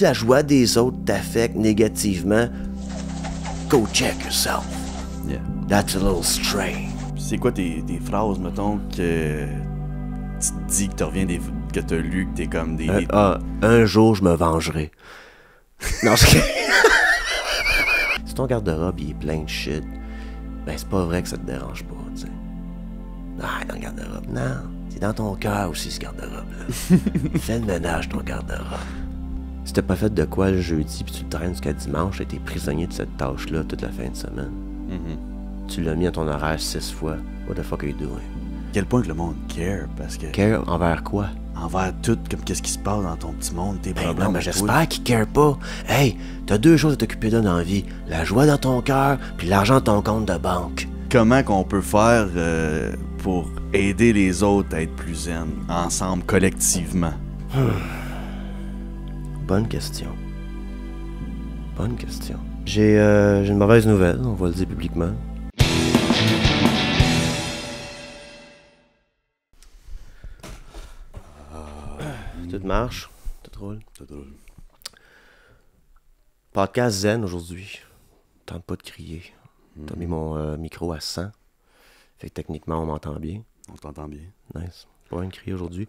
si la joie des autres t'affecte négativement, go check yourself. Yeah. That's a little strange. C'est quoi tes phrases, mettons, que tu te dis que tu reviens que t'as lu, que t'es comme des... Un jour, je me vengerai. Non, c'est... Si ton garde-robe il est plein de shit, ben c'est pas vrai que ça te dérange pas, tu sais. Ah, dans le garde-robe, non. C'est dans ton cœur aussi, ce garde-robe-là. Fais le ménage, ton garde-robe. Si t'as pas fait de quoi le jeudi puis tu le traînes jusqu'à dimanche, t'es prisonnier de cette tâche-là toute la fin de semaine. Tu l'as mis à ton horaire 6 fois. What the fuck are you doing? À quel point que le monde care, parce que... Care envers quoi? Envers tout, comme qu'est-ce qui se passe dans ton petit monde, tes problèmes. Non, mais j'espère qu'il care pas. Hey, t'as 2 choses à t'occuper de dans la vie. La joie dans ton cœur puis l'argent dans ton compte de banque. Comment qu'on peut faire pour aider les autres à être plus zen, ensemble, collectivement? Bonne question. Bonne question. J'ai une mauvaise nouvelle, on va le dire publiquement. Tout marche, tout roule. Podcast zen aujourd'hui. Tente pas de crier. T'as mis mon micro à 100. Fait que techniquement, on m'entend bien. On t'entend bien. Nice. Pas rien de crier aujourd'hui.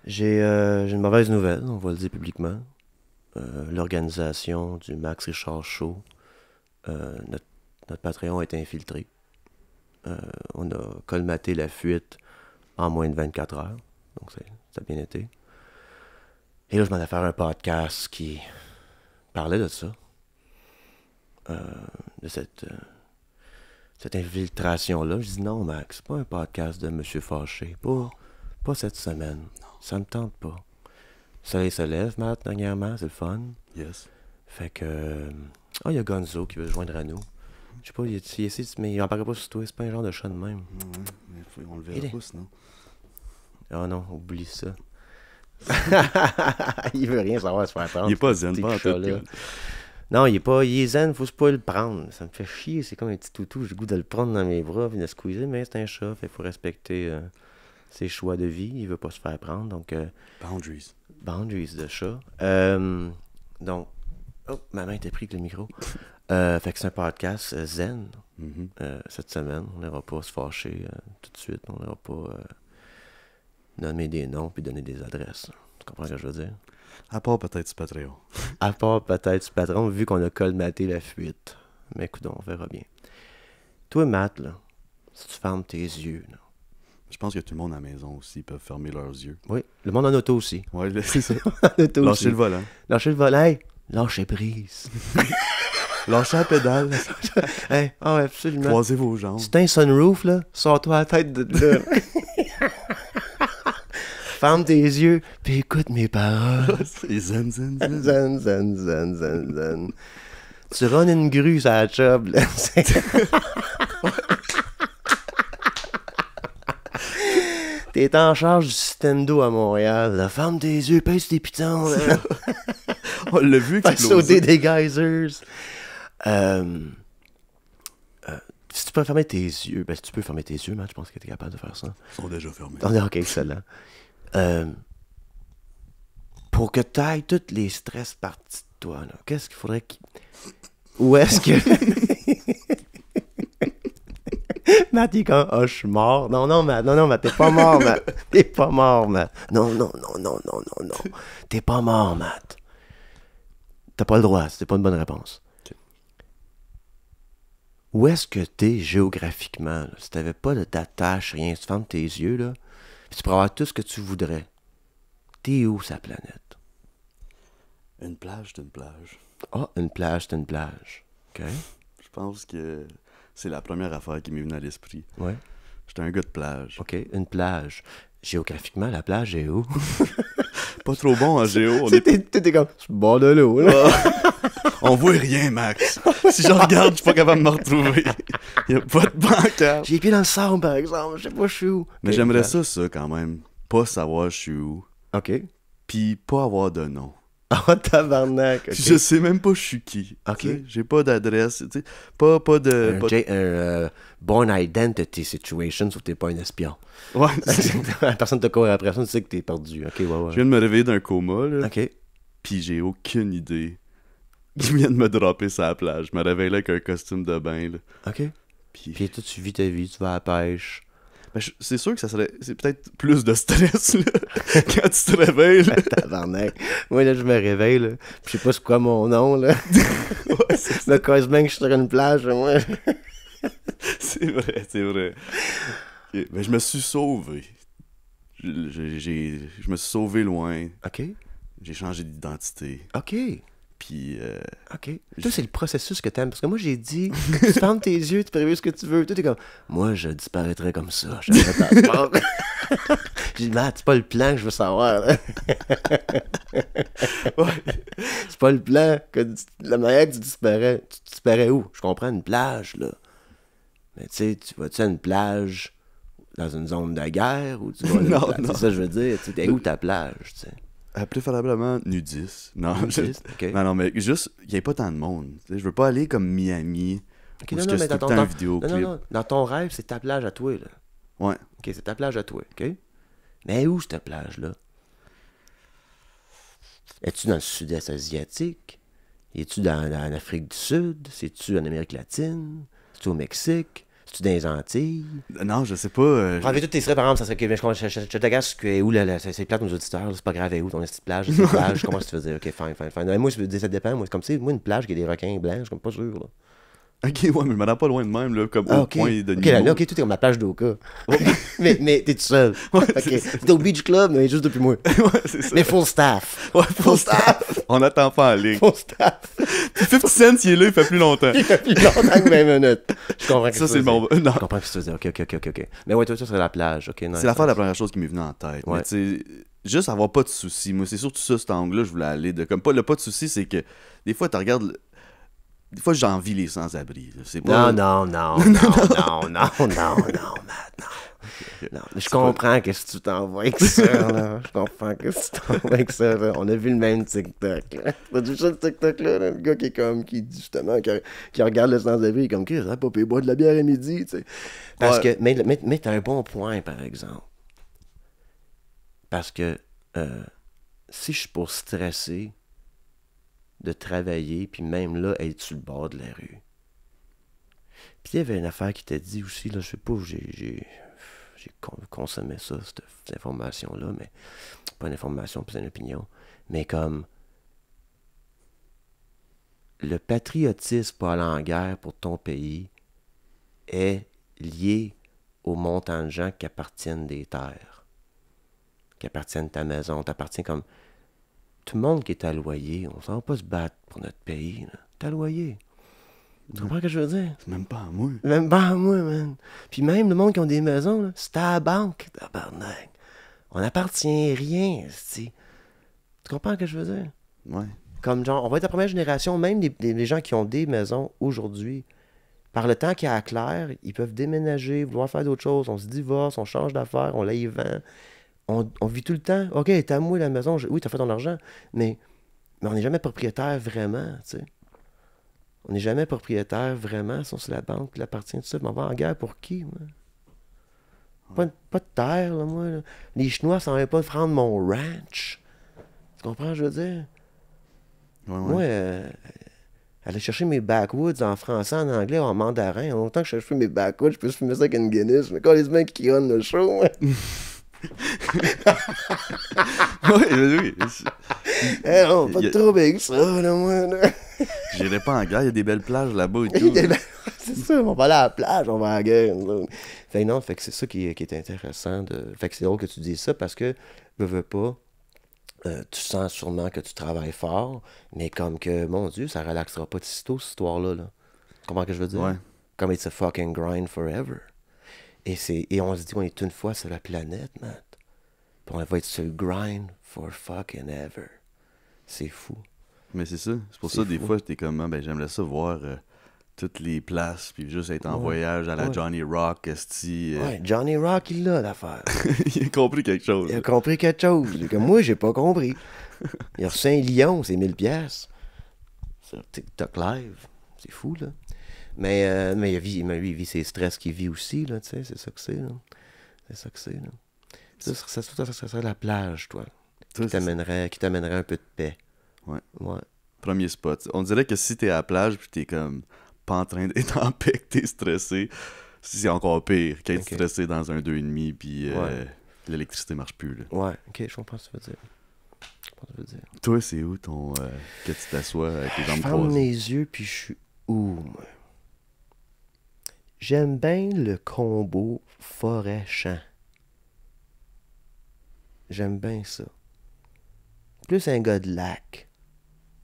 J'ai une mauvaise nouvelle, on va le dire publiquement. L'organisation du Max Richard Show, notre Patreon a été infiltré. On a colmaté la fuite en moins de 24 heures. Donc ça a bien été. Et là, je m'en ai fait un podcast qui parlait de ça. De cette infiltration-là. Je dis non, Max, c'est pas un podcast de Monsieur Fâché. Pas cette semaine. Non. Ça me tente pas. Le soleil se lève, Matt, dernièrement, c'est le fun. Yes. Fait que... il y a Gonzo qui veut se joindre à nous. Je sais pas, mais il en paraît pas sur toi, c'est pas un genre de chat de même. Mais on le verra pas, sinon. Ah non, oublie ça. Il veut rien savoir se faire prendre. Il est pas zen, pas en tout. Non, il est zen, faut pas le prendre. Ça me fait chier, c'est comme un petit toutou. J'ai le goût de le prendre dans mes bras et de le squeezer, mais c'est un chat, fait faut respecter ses choix de vie. Il veut pas se faire prendre, donc... Boundaries de chat. Donc... Oh, ma main était prise avec le micro. Fait que c'est un podcast zen. Cette semaine, on n'ira pas se fâcher tout de suite. On n'ira pas nommer des noms puis donner des adresses. Tu comprends ce que je veux dire? À part peut-être sur Patreon. À part peut-être sur Patreon, vu qu'on a colmaté la fuite. Mais écoute, on verra bien. Toi, Matt, là, si tu fermes tes yeux, là. Je pense que tout le monde à la maison aussi peut fermer leurs yeux. Oui, le monde en auto aussi. Oui, c'est ça. Lâchez le volant. Lâchez le volant. Hey, lâchez prise. Lâchez la pédale. Hey, ouais, absolument. Croisez vos jambes. C'est un sunroof, là. Sors-toi la tête de là. Ferme tes yeux, puis écoute mes paroles. C'est zen. Zen. Tu runs une grue sur la job, là. T'es en charge du système d'eau à Montréal, là. Ferme tes yeux, pèse tes pitons, là. On l'a vu exploser. Fais sauter des geysers. Si tu peux fermer tes yeux, ben si tu peux fermer tes yeux, man, je pense que t'es capable de faire ça. Ils sont déjà fermés. Ok, excellent. Pour que t'ailles tous les stress partis de toi, là, qu'est-ce qu'il faudrait Où est-ce que... Matt, il est comme, je suis mort. Non, Matt, t'es pas mort, Matt. T'es pas mort, Matt. Non. T'es pas mort, Matt. T'as pas le droit, c'était pas une bonne réponse. Okay. Où est-ce que t'es géographiquement, là? Si t'avais pas d'attache, rien, si tu fermes tes yeux, là, puis tu pourrais avoir tout ce que tu voudrais. T'es où, sa planète? Une plage, c'est une plage. Ah, une plage, c'est une plage. OK. Je pense que c'est la première affaire qui m'est venue à l'esprit. Ouais. J'étais un gars de plage. OK, une plage. Géographiquement, la plage est où? Pas trop bon en géo. T'es comme, c'est bord de l'eau, là. On voit rien, Max. Si je regarde, je suis pas capable de me retrouver. Il y a pas de bancard. J'ai les pieds dans le sable, par exemple. Je sais pas, je suis où. Mais j'aimerais ça quand même. Pas savoir je suis où. OK. Puis pas avoir de nom. Ah, tabarnak. Okay. Je sais même pas je suis qui. OK. J'ai pas d'adresse. Pas de... Un born identity situation, sauf que t'es pas un espion. Ouais. Personne te court après ça, tu sais que t'es perdu. OK, ouais. Je viens de me réveiller d'un coma, là. OK. Puis j'ai aucune idée. Il vient de me dropper sur la plage. Je me réveille là avec un costume de bain. Là. OK. Puis Puis toi, tu vis ta vie, tu vas à la pêche. ben, c'est sûr que ça serait. C'est peut-être plus de stress là, quand tu te réveilles. Là. Tabarnak. Moi, là, je me réveille, là. Puis je sais pas c'est quoi mon nom, là. Ouais, c'est Le quasiment que je suis sur une plage, moi. C'est vrai, c'est vrai. Ok, ben, je me suis sauvé. Je me suis sauvé loin. OK. J'ai changé d'identité. OK. Puis, OK. Toi, c'est le processus que t'aimes. Parce que moi, j'ai dit, tu fermes tes yeux, tu peux rêver ce que tu veux. Toi, t'es comme, moi, je disparaîtrais comme ça. Je serais ta mort. J'ai dit, Matt, c'est pas le plan que je veux savoir. Là. C'est pas le plan que la manière que tu disparais. Tu disparais où? Je comprends, une plage, là. Mais tu sais, tu vas-tu à une plage dans une zone de guerre ou tu vas à une Non, plage? non. C'est ça que je veux dire. Tu sais, t'es où ta plage, tu sais? préférablement nudiste. Non, Nudiste, OK. non, mais juste, il n'y a pas tant de monde. Tu sais, je veux pas aller comme Miami. OK, Où non, est-ce non, que mais c'est tout dans le temps un ton... vidéoclip. Non. Dans ton rêve, c'est ta plage à toi, là. Ouais. OK, c'est ta plage à toi, OK? Mais où cette plage-là? Es-tu dans le sud-est asiatique? Es-tu en Afrique du Sud? C'est-tu en Amérique latine? C'est-tu au Mexique? C'est-tu dans les Antilles? Non, je sais pas. Enlever tous tes traits, par exemple, ça serait que je te gasse que où, là, c'est plate, nos auditeurs, là, c'est pas grave, où ton petite plage? C'est une plage, comment tu veux dire? OK, fine. Mais moi, ça dépend, moi, c'est comme, tu sais, moi, une plage qui a des requins blancs, je suis comme pas sûr, là. Ok, ouais, mais je me rends pas loin de même, là, comme au OK. point de OK, niveau. là, OK, tout est comme la plage d'Oka. mais t'es tout seul. Ouais, OK. c'est ça. T'es au Beach Club, mais juste depuis moi. Ouais, c'est ça. Mais full staff. Ouais, full staff. On n'attend pas en ligne. Full staff. Puis 50 Cent, il est là, il fait plus longtemps. Il fait plus longtemps que 20 minutes. Je comprends que Ça, c'est bon. Non. Je comprends ce que tu veux dire. OK. Mais ouais, toi, ça serait la plage. OK, nice. C'est l'affaire de la première chose qui m'est venue en tête. Ouais. Mais tu sais, juste avoir pas de soucis. Moi, c'est surtout ça, cet angle-là, je voulais aller de. Comme pas, le pas de soucis, c'est que des fois, tu regardes. Des fois, j'envie les sans-abri. là. C'est pas. Non, Matt, non. Non, mais je comprends qu'est-ce que tu t'envoies avec ça, là. Je comprends qu'est-ce que tu t'envoies avec ça, là. On a vu le même TikTok, là. T'as vu ça, le TikTok, là? Le gars qui est comme, qui dit justement, qui regarde le sans-abri, il est comme, qu'est-ce que pas pu boire de la bière à midi, tu sais. Parce que, mais t'as un bon point, par exemple. Parce que, si je suis pour stresser de travailler, puis même là, être sur le bord de la rue. Puis il y avait une affaire qui t'a dit aussi, là, je sais pas où j'ai consommé ça, cette information-là, mais pas une information, plus une opinion, mais comme le patriotisme pour aller en guerre pour ton pays est lié au montant de gens qui appartiennent des terres, qui appartiennent à ta maison, t'appartiens comme tout le monde qui est à loyer, on s'en va pas se battre pour notre pays, là. T'es à loyer. Tu comprends ce que je veux dire? C'est même pas à moi. Même pas à moi, man. Puis même le monde qui ont des maisons, là, c'est à la banque, tabarnak. On n'appartient à rien, c'ti. Tu comprends ce que je veux dire? Ouais. Comme genre, on va être la première génération, même les gens qui ont des maisons aujourd'hui, par le temps qu'il y a à clair, ils peuvent déménager, vouloir faire d'autres choses, on se divorce, on change d'affaires, on la y vend. On vit tout le temps. OK, t'as moi la maison, oui, t'as fait ton argent, mais on n'est jamais propriétaire vraiment, tu sais. On n'est jamais propriétaire vraiment, si on c'est la banque qui l'appartient, tout ça. Mais on va en guerre pour qui, moi? Pas de terre, là, moi. Là. Les Chinois s'en allaient pas prendre mon ranch. Tu comprends ce que je veux dire? Ouais. Moi, aller chercher mes backwoods en français, en anglais, en mandarin. Autant que je cherche mes backwoods, je peux se fumer ça avec une Guinness. Mais quand les mecs qui run le show, moi. oui. Eh non, pas de trouble avec ça, là, moi. Là. J'irai pas en guerre, il y a des belles plages là-bas et tout. C'est ça, on va aller à la plage, on va à la guerre. Fait que non, fait que c'est ça qui est intéressant. Fait que c'est drôle que tu dises ça parce que, veux pas, tu sens sûrement que tu travailles fort, mais comme que, mon Dieu, ça relaxera pas de sitôt, cette histoire-là. Là. Tu comprends ce que je veux dire? Ouais. Comme it's a fucking grind forever. Et on se dit qu'on est une fois sur la planète, Matt. Puis on va être sur le grind for fucking ever. C'est fou. Mais c'est ça. C'est pour C'est ça, des fou. fois, j'étais comme, ben, j'aimerais ça voir toutes les places, puis juste être en voyage à la Johnny Rock, esti. Ouais, Johnny Rock, il l'a l'affaire. Il a compris quelque chose. Il a compris quelque chose. Que moi, j'ai pas compris. Il a reçu un lion, c'est 1000 pièces sur TikTok Live. C'est fou, là. Mais lui, il vit ses stress qu'il vit aussi, là, tu sais. C'est ça que c'est, là. C'est ça que c'est, là. Ça serait la plage, toi. Toi, Qui t'amènerait un peu de paix Ouais. Ouais. Premier spot. On dirait que si t'es à la plage pis t'es comme pas en train d'être en paix, que t'es stressé, c'est encore pire qu'être Ok. stressé dans un 2,5 puis Ouais. l'électricité marche plus. Là. Ouais, ok, je comprends ce que tu veux dire. Je comprends ce que tu veux dire. Toi, c'est où ton que tu t'assois avec les Je jambes ferme croisées? mes yeux, puis je suis où, moi? J'aime bien le combo forêt-champ. J'aime bien ça. Plus un gars de lac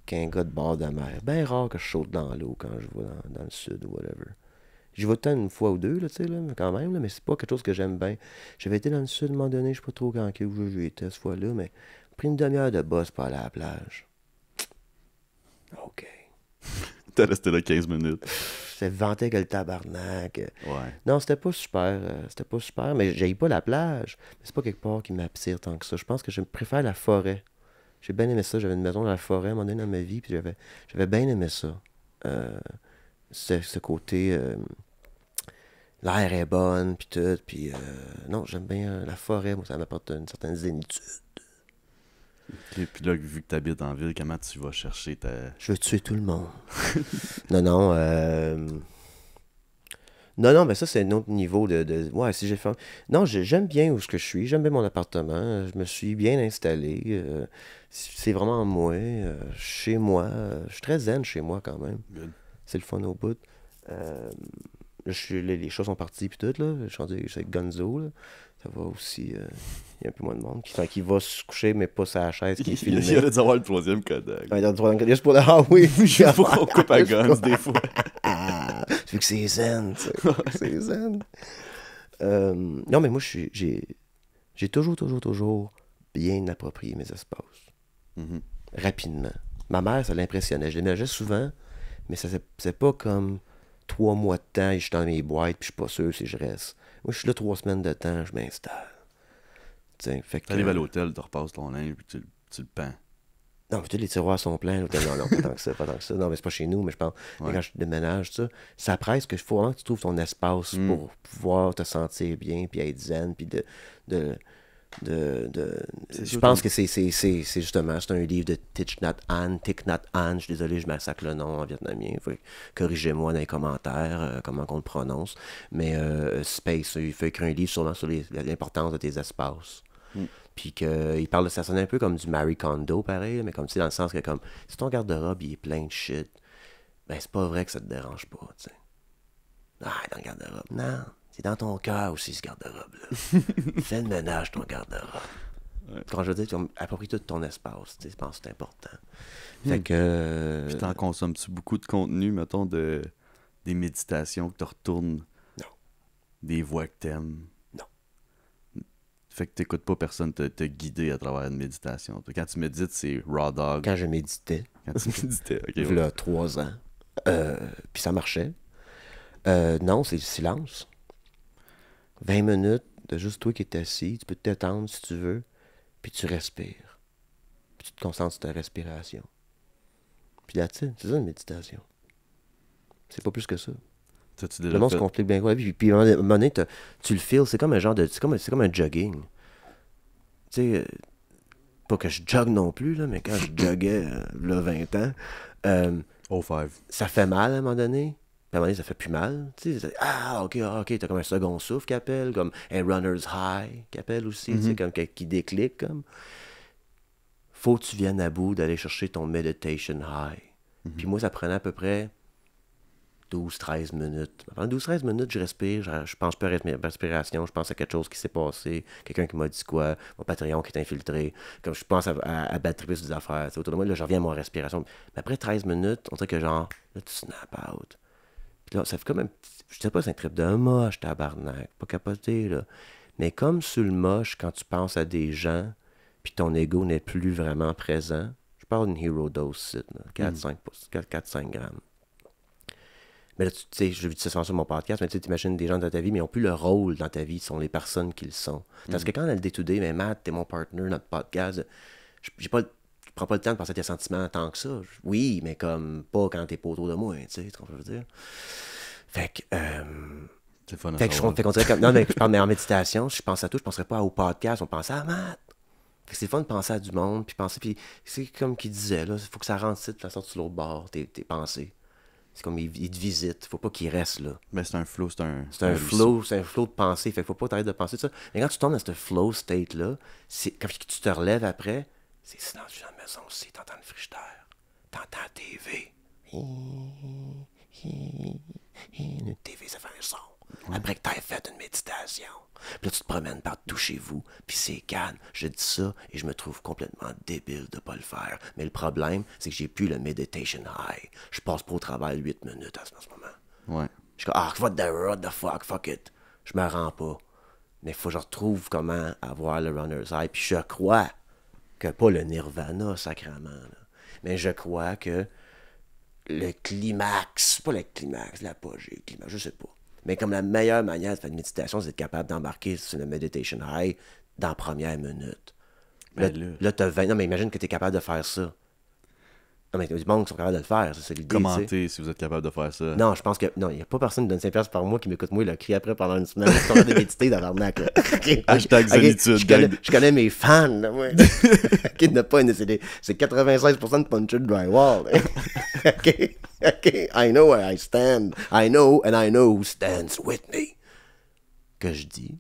qu'un gars de bord de mer. Bien rare que je saute dans l'eau quand je vais dans le sud ou whatever. J'y vais tant une fois ou deux, là, tu sais, là, mais quand même, là, mais c'est pas quelque chose que j'aime bien. J'avais été dans le sud à un moment donné, je sais pas trop quand où j'ai été cette fois-là, mais j'ai pris une demi-heure de boss pour aller à la plage. OK. T'as resté là 15 minutes. C'était vanté que le tabarnak. Ouais. Non, c'était pas super. C'était pas super, mais j'aille pas la plage. Mais c'est pas quelque part qui m'attire tant que ça. Je pense que je préfère la forêt. J'ai bien aimé ça. J'avais une maison dans la forêt à un moment donné dans ma vie, puis j'avais bien aimé ça. Ce côté. L'air est bonne, puis tout. Puis non, j'aime bien la forêt. Moi, ça m'apporte une certaine zénitude. Et puis là, vu que t'habites en ville, comment tu vas chercher ta... Je veux tuer tout le monde. Non, non. Non, mais ça, c'est un autre niveau Ouais, si j'ai fait... Non, j'aime bien où ce que je suis. J'aime bien mon appartement. Je me suis bien installé. C'est vraiment moi. Chez moi. Je suis très zen chez moi, quand même. Good. C'est le fun au bout. Les choses sont parties, puis tout, là. Je suis rendu avec Gonzo, là. Ça va aussi... Il y a un peu moins de monde qui va se coucher, mais pas sur la chaise, qui est filmé. Il y aurait dû avoir le troisième Kodak. Ouais, dans le troisième- juste pour le... Ah oui! Juste pour qu'on coupe à guns, des fois. Ah, vu que c'est zen, tu sais. C'est zen. Non, mais moi, j'ai toujours bien approprié mes espaces. Mhm. Rapidement. Ma mère, ça l'impressionnait. Je déménageais souvent, mais c'est pas comme 3 mois de temps et je suis dans mes boîtes puis je suis pas sûr si je reste. Moi, je suis là 3 semaines de temps, je m'installe. T'sais, fait que... T'arrives à l'hôtel, tu repasses ton linge, puis tu le pends. Non, mais tous les tiroirs sont pleins. L'hôtel. Non, pas tant que ça, pas tant que ça. Non, mais c'est pas chez nous, mais je parle. Ouais. Quand je déménage, ça presse que faut vraiment que tu trouves ton espace pour pouvoir te sentir bien, puis être zen, puis je pense que c'est justement, c'est un livre de Thich Nhat Hanh, Thich Nhat Hanh, je suis désolé, je massacre le nom en vietnamien, corrigez-moi dans les commentaires comment on le prononce, mais Space, il fait écrire un livre sur l'importance de tes espaces. Puis qu'il parle de ça, sonne un peu comme du Marie Kondo, pareil, mais comme tu sais, dans le sens que comme si ton garde-robe il est plein de shit, ben c'est pas vrai que ça te dérange pas, tu sais. Ah, dans le garde-robe. Non, c'est dans ton cœur aussi, ce garde-robe-là. Fais le ménage, ton garde-robe. Ouais. Quand je veux dire, approprie tout ton espace, tu sais, je pense que c'est important. Fait que... Puis t'en consommes-tu beaucoup de contenu, mettons, des méditations que tu retournes? Non. Des voix que t'aimes? Non. Fait que t'écoutes pas personne te guider à travers une méditation. Quand tu médites, c'est raw dog. Quand je méditais, Quand tu méditais, ok. il y a 3 ans, puis ça marchait. Non, c'est le silence. 20 minutes de juste toi qui es assis, tu peux te t'étendre si tu veux, puis tu respires. Puis tu te concentres sur ta respiration. Puis là-dessus, c'est ça une méditation. C'est pas plus que ça. T'as-tu Le déjà monde fait... se complique bien quoi. Puis à un moment donné, tu le feels, c'est comme un genre de. C'est comme un jogging. Tu sais, pas que je jogue non plus, là, mais quand je joguais, là, 20 ans, Oh, five. ça fait mal à un moment donné. Puis à un moment donné, ça fait plus mal. Tu sais, ok, t'as comme un second souffle qui appelle, comme un runner's high qui appelle aussi, tu sais, comme qui déclic, comme. Faut que tu viennes à bout d'aller chercher ton meditation high. Puis moi, ça prenait à peu près 12-13 minutes. Pendant 12-13 minutes, je respire, je pense pas à ma respiration, je pense à quelque chose qui s'est passé, quelqu'un qui m'a dit quoi, mon Patreon qui est infiltré, comme je pense à battre plus des affaires. Autour de moi, là, je reviens à mon respiration. Mais après 13 minutes, on dirait que genre, là, tu snap out. Puis là, ça fait comme un petit, je sais pas, c'est un trip de moche, tabarnak, pas capoté, là. Mais comme sur le moche, quand tu penses à des gens, puis ton ego n'est plus vraiment présent, je parle d'une hero dose, 4-5 grammes. Mais là, tu sais, je dis ça sur mon podcast, mais tu sais, t'imagines des gens dans ta vie, mais ils n'ont plus le rôle dans ta vie, sont les personnes qu'ils sont. Parce que quand on a le day-to-day, mais Matt, t'es mon partner, notre podcast, je prends pas le temps de penser à tes sentiments tant que ça. Oui, mais comme pas quand t'es pas autour de moi, tu sais, ce qu'on veut dire. Fait que, C'est fun à fait que savoir. qu'on dirait que, non, mais je parle, mais en méditation, si je pense à tout, je penserais pas au podcast, on pense à Matt. Fait que c'est le fun de penser à du monde, puis penser, puis c'est comme qu'il disait, là, il faut que ça rentre ici, de la sorte sur l'autre bord, tes pensées. C'est comme, il te visite, faut pas qu'il reste là. Ben, c'est un flow, c'est un C'est un flow de pensée, fait que faut pas t'arrêter de penser ça. Mais quand tu tombes dans ce flow state-là, quand tu te relèves après, c'est silencieux dans la maison aussi, t'entends le frigidaire, t'entends la TV. Une TV, ça fait un son. Après que t'aies fait une méditation. Puis là, tu te promènes partout chez vous, puis c'est calme. Je dis ça et je me trouve complètement débile de pas le faire. Mais le problème, c'est que j'ai plus le meditation high. Je passe pas au travail 8 minutes à ce moment. Ouais. Je suis comme, what the fuck it. Je me rends pas. Mais il faut que je retrouve comment avoir le runner's high. Puis je crois que, pas le nirvana, sacrément, là, mais je crois que le climax, pas le climax, l'apogée, le climax, je sais pas. Mais comme la meilleure manière de faire une méditation, c'est d'être capable d'embarquer sur le meditation high dans la première minute. Là, t'as 20... Non, mais imagine que t'es capable de faire ça. Non, mais il y a du monde qui sont capables de le faire, c'est l'idée. Commentez si vous êtes capable de faire ça. Non, je pense que... Non, il n'y a pas personne qui donne 5$ par mois qui m'écoute moi, il a crié après pendant une semaine. Je suis en train de méditer dans l'arnaque, là. Hashtag solitude. Je connais mes fans, là, ouais. Qui n'a pas... C'est 96% de puncher drywall. OK? I know where I stand. I know and I know who stands with me. Que je dis,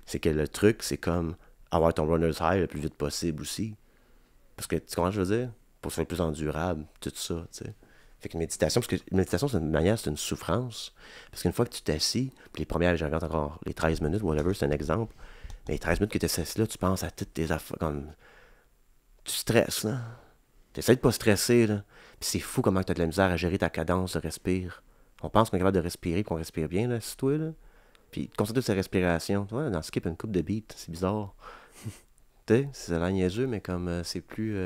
c'est que le truc, c'est comme avoir ton runner's high le plus vite possible aussi. Parce que, tu comprends ce que je veux dire? Pour que ce soit plus endurable, tout ça, tu sais. Fait que méditation, parce que méditation, c'est une manière, c'est une souffrance. Parce qu'une fois que tu t'assis, puis les premières, j'invente encore les 13 minutes, whatever, c'est un exemple. Mais les 13 minutes que tu es assis là, tu penses à toutes tes affaires, comme... Tu stresses, là. Tu essaies de pas stresser, là. Puis c'est fou comment tu as de la misère à gérer ta cadence de respire. On pense qu'on est capable de respirer, qu'on respire bien, là, c'est toi, là. Puis concentre sur sa respiration. Tu vois, dans Skip, une coupe de beat, c'est bizarre. Tu sais, c'est la niaiseux, mais comme c'est plus...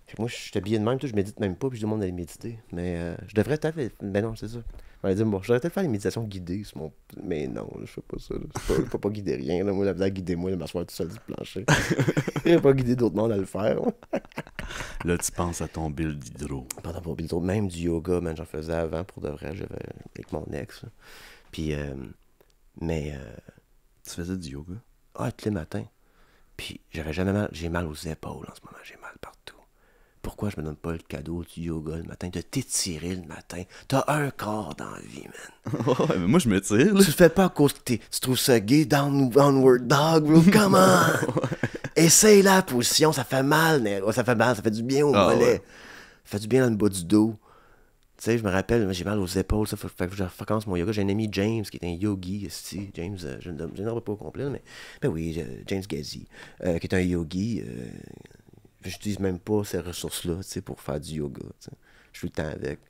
Fait que moi, je suis habillé de même, je médite même pas, puis je demande d'aller méditer. Mais je devrais peut-être... Ben non, c'est ça. On va dire, bon, je devrais peut-être faire les méditations guidées sur mon... Mais non, je fais pas ça. Je peux pas guider rien. Là. Moi, la blague, guidez-moi, m'asseoir tout seul sur le plancher. Je vais pas guider d'autres mondes à le faire. Là, tu penses à ton build d'hydro. Pendant pour build, même du yoga, man, j'en faisais avant, pour de vrai, j'avais avec mon ex. Là. Puis, Tu faisais du yoga? Ah, tous les matins. Puis, j'avais jamais mal... J'ai mal aux épaules en ce moment, j'ai mal partout. Pourquoi je me donne pas le cadeau du yoga le matin, de t'étirer le matin? T'as un corps dans la vie, man. Ouais, mais moi, je me tire, là. Tu le fais pas à cause que tu trouves ça gay, downward dog, bro, come on! Essaye la position, ça fait mal, ça fait mal, ça fait du bien au mollet. Ouais. Ça fait du bien dans le bas du dos. Tu sais, je me rappelle, j'ai mal aux épaules, ça fait que je recommence mon yoga. J'ai un ami James, qui est un yogi, ici. James, je ne le pas au complet, mais ben oui, James Gazi, qui est un yogi. J'utilise même pas ces ressources-là, tu sais, pour faire du yoga, tu sais. Je suis le temps avec,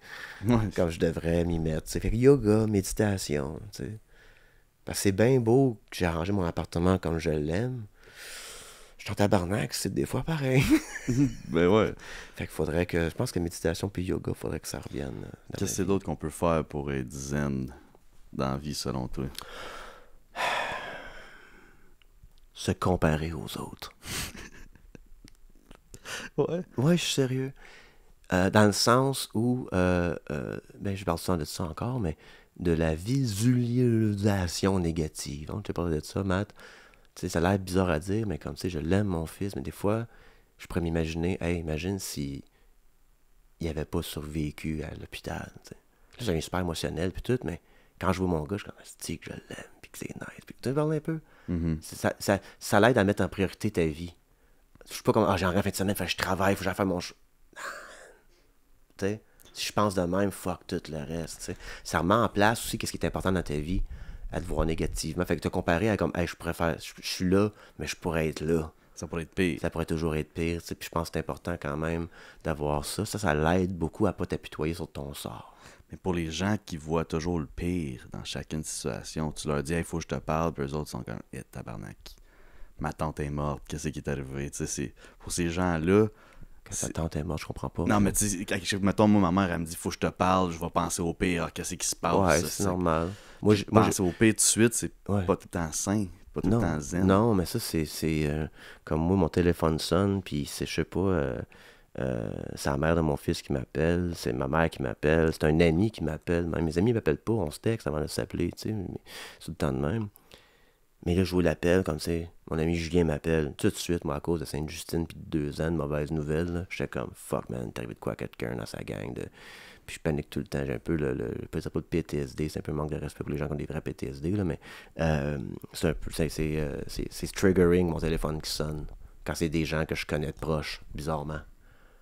comme je devrais m'y mettre, tu sais. Fait que yoga, méditation, tu sais. Parce que c'est bien beau que j'ai arrangé mon appartement comme je l'aime. Je suis en tabarnak, c'est des fois pareil. Ben ouais. Fait qu'il faudrait que, je pense que méditation puis yoga, faudrait que ça revienne. Qu'est-ce que c'est d'autre qu'on peut faire pour être zen dans la vie, selon toi? Se comparer aux autres. Ouais. Ouais, je suis sérieux. Dans le sens où, ben je parle souvent de ça encore, mais de la visualisation négative. On t'a parlé de ça, Matt. Tu sais, ça a l'air bizarre à dire, mais comme tu sais, je l'aime, mon fils, mais des fois, je pourrais m'imaginer, hey, imagine si il avait pas survécu à l'hôpital. T'sais. Là, j'ai un super émotionnel, puis tout, mais quand je vois mon gars, je suis comme, c'est que je l'aime, puis que c'est nice, puis que tu parles un peu. Mm-hmm. Ça l'aide à mettre en priorité ta vie. Je suis pas comme, j'ai un fin de semaine, je travaille, faut que j'aille faire mon tu sais, si je pense de même, fuck tout le reste, t'sais. Ça remet en place aussi qu'est-ce qui est important dans ta vie, à te voir négativement. Fait que te comparer à comme, hey, je suis là, mais je pourrais être là. Ça pourrait être pire. Ça pourrait toujours être pire, t'sais. Puis je pense que c'est important quand même d'avoir ça. Ça l'aide beaucoup à pas t'apitoyer sur ton sort. Mais pour les gens qui voient toujours le pire dans chacune situation, tu leur dis, il faut que je te parle, puis eux autres sont comme, tabarnak. Ma tante est morte, qu'est-ce qui est arrivé? C'est pour ces gens-là. Ta tante est morte, je comprends pas. Non, mais tu sais, mettons, moi, ma mère, elle me dit, faut que je te parle, je vais penser au pire, qu'est-ce qui se passe? Ouais, c'est normal. Moi, penser au pire tout de suite, c'est pas tout le temps sain, pas tout le temps zen. Non, mais ça, c'est comme moi, mon téléphone sonne, puis c'est, je sais pas, c'est la mère de mon fils qui m'appelle, c'est ma mère qui m'appelle, c'est un ami qui m'appelle. Même mes amis m'appellent pas, on se texte avant de s'appeler, tu sais, c'est tout le temps de même. Mais là, je vois l'appel, comme c'est. Mon ami Julien m'appelle tout de suite, moi, à cause de Sainte-Justine, puis de 2 ans de mauvaises nouvelles. Là. J'étais comme, fuck, man, t'es arrivé de quoi à quelqu'un dans sa gang. Puis je panique tout le temps. J'ai un peu je peux dire pas de PTSD, c'est un peu un manque de respect pour les gens qui ont des vrais PTSD, là, mais c'est un peu. C'est triggering mon téléphone qui sonne. Quand c'est des gens que je connais de proches, bizarrement.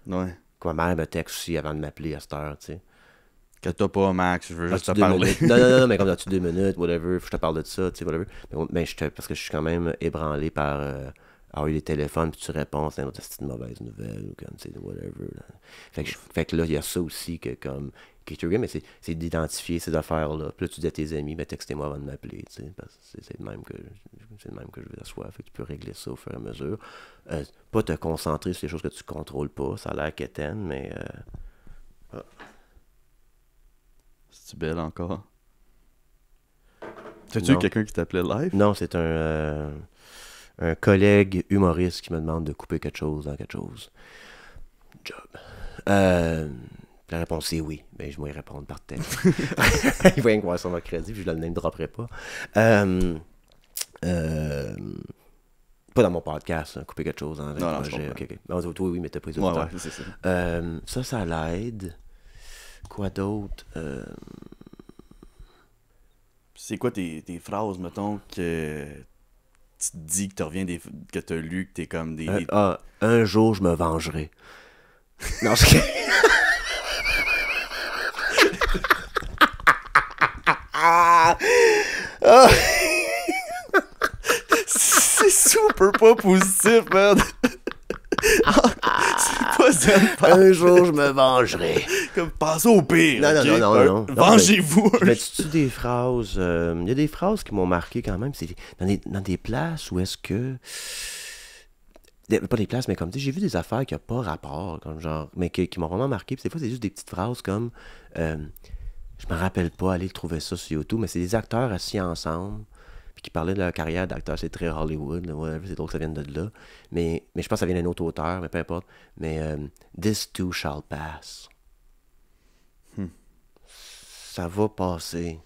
Ouais. Quoi, ma mère me texte aussi avant de m'appeler à cette heure, tu sais. Que t'as pas, Max, je veux juste te As-tu 2 parler. minutes? Non, mais comme as-tu 2 minutes, whatever, faut que je te parle de ça, tu sais, whatever. Mais parce que je suis quand même ébranlé par avoir eu les téléphones, puis tu réponds, c'est une autre petite mauvaise nouvelle, ou comme, tu sais, whatever. Là. Fait que là, il y a ça aussi que, comme, qui est trigger, mais c'est d'identifier ces affaires-là. Puis là, tu dis à tes amis, mais textez-moi avant de m'appeler, tu sais, parce que c'est le même que je veux asseoir. Fait que tu peux régler ça au fur et à mesure. Pas te concentrer sur les choses que tu contrôles pas, ça a l'air quétaine, mais... C'est belle encore. T'as-tu eu quelqu'un qui t'appelait live? Non, c'est un collègue humoriste qui me demande de couper quelque chose dans quelque chose. Job. La réponse est oui. Ben, je vais y répondre par texte. Il va y avoir sur mon crédit, puis je le name dropperai pas. Pas dans mon podcast, hein, couper quelque chose dans un projet. Ok. Non, toi, oui, mais t'as pris ça. Ouais, c'est ça. Ça l'aide. Quoi d'autre? C'est quoi tes phrases, mettons, que tu te dis que tu reviens que t'as lu, que t'es comme des... Un jour, je me vengerai. Non, c'est... C'est super pas positif, man! C'est pas zen. Un jour, je me vengerai. Comme, passez au pire. Non. Vengez-vous. Mais tu des phrases... Il y a des phrases qui m'ont marqué quand même. C'est dans des places où est-ce que... Pas des places, mais comme, tu sais, j'ai vu des affaires qui n'ont pas rapport, comme genre, mais qui m'ont vraiment marqué. Puis des fois, c'est juste des petites phrases comme... je me rappelle pas aller trouver ça sur YouTube, mais c'est des acteurs assis ensemble, puis qui parlaient de leur carrière d'acteur. C'est très Hollywood, là, whatever, c'est drôle que ça vienne de là. Mais je pense que ça vient d'un autre auteur, mais peu importe. Mais This too shall pass. Ça va passer.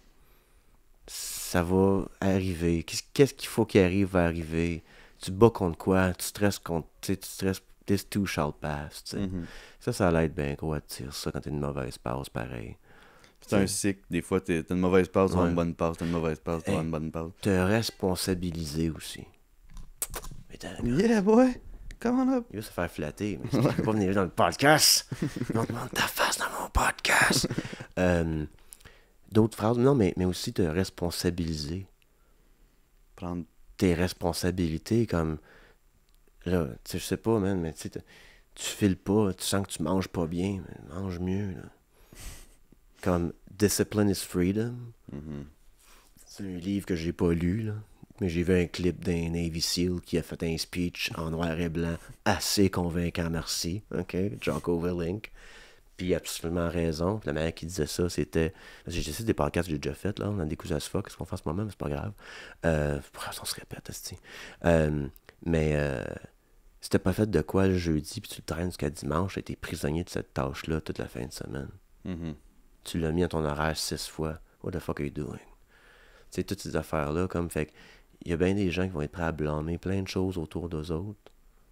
Ça va arriver. Qu'est-ce qu'il faut qu'il arrive va arriver. Tu te bats contre quoi? Tu stresses contre... Tu stresses... This too shall pass, tu sais. Ça l'aide bien gros à tirer ça quand t'as une mauvaise passe, pareil. C'est un cycle. Des fois, t'as une mauvaise passe, t'as une bonne passe, t'as une mauvaise passe, t'as une bonne passe. Te responsabiliser aussi. Yeah, boy! Come on up! Il veut se faire flatter, mais il peut pas venir dans le podcast. On demande ta face dans mon podcast. D'autres phrases, non, mais aussi te responsabiliser. Prendre tes responsabilités, comme... Là, tu sais, je sais pas, man, mais tu sais, tu files pas, tu sens que tu manges pas bien, mais mange mieux, là. Comme Discipline is Freedom. C'est un livre que j'ai pas lu, là. Mais j'ai vu un clip d'un Navy SEAL qui a fait un speech en noir et blanc assez convaincant, merci. OK? Jocko Willink. Puis il a absolument raison. Puis la manière qui disait ça, c'était... J'essaie des podcasts que j'ai déjà fait, là. On a des coups à ce fuck, ce qu'on fait en ce moment, mais c'est pas grave. On se répète, esti. Mais si t'as pas fait de quoi le jeudi, puis tu le traînes jusqu'à dimanche, t'as été prisonnier de cette tâche-là toute la fin de semaine. Tu l'as mis à ton horaire 6 fois. What the fuck are you doing? Tu sais, toutes ces affaires-là, comme, fait il y a bien des gens qui vont être prêts à blâmer plein de choses autour d'eux autres,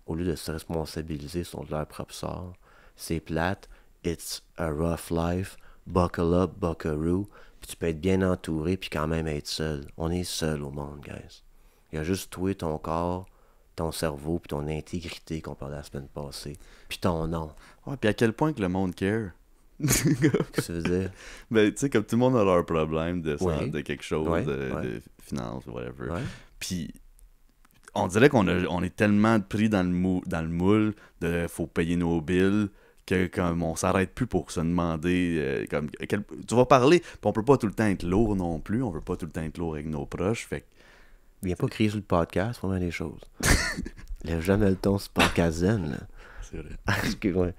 au lieu de se responsabiliser sur leur propre sort. C'est plate, it's a rough life, buckle up, buckaroo, puis tu peux être bien entouré, puis quand même être seul. On est seul au monde, guys. Il y a juste toi, ton corps, ton cerveau, puis ton intégrité qu'on parlait la semaine passée, puis ton nom. Ouais, puis à quel point que le monde care? Qu'est-ce que ça veut dire? Ben, tu sais, comme tout le monde a leur problème de quelque chose, de finance, whatever. Ouais. Puis, on dirait on est tellement pris dans le moule de faut payer nos bills que comme on s'arrête plus pour se demander tu vas parler, puis on peut pas tout le temps être lourd non plus, on veut pas tout le temps être lourd avec nos proches, fait que... Viens pas crier sur le podcast, vraiment des choses. Lève jamais le ton sur le podcast zen, là. C'est vrai.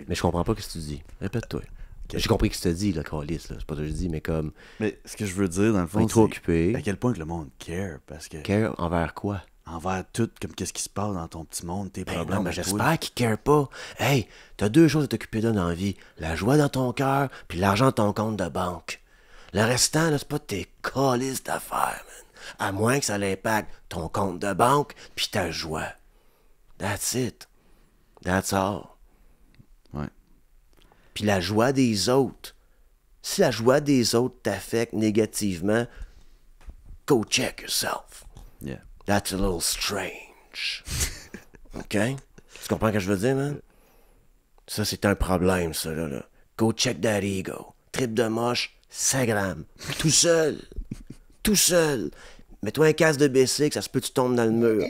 Mais je comprends pas ce que tu dis. Répète-toi. Okay. J'ai compris ce que tu dis, là, Calis, là. C'est pas ce que je dis, mais comme... Mais ce que je veux dire, dans le fond, c'est... trop occupé. À quel point que le monde care, parce que... Care envers quoi? Envers tout, comme qu'est-ce qui se passe dans ton petit monde, tes problèmes. Non, mais j'espère qu'ils care pas. Hey, t'as 2 choses à t'occuper de dans la vie. La joie dans ton cœur, puis l'argent dans ton compte de banque. Le restant, là, c'est pas tes calices d'affaires, man. À moins que ça l'impacte ton compte de banque puis ta joie. That's it. That's all. Ouais. Puis la joie des autres. Si la joie des autres t'affecte négativement, go check yourself. Yeah. That's a little strange. OK? Tu comprends ce que je veux dire, man? Ça, c'est un problème, ça, là. Go check that ego. Trip de moche, 5 grammes. Tout seul. Tout seul. Mets-toi un casque de bicycle, ça se peut que tu tombes dans le mur.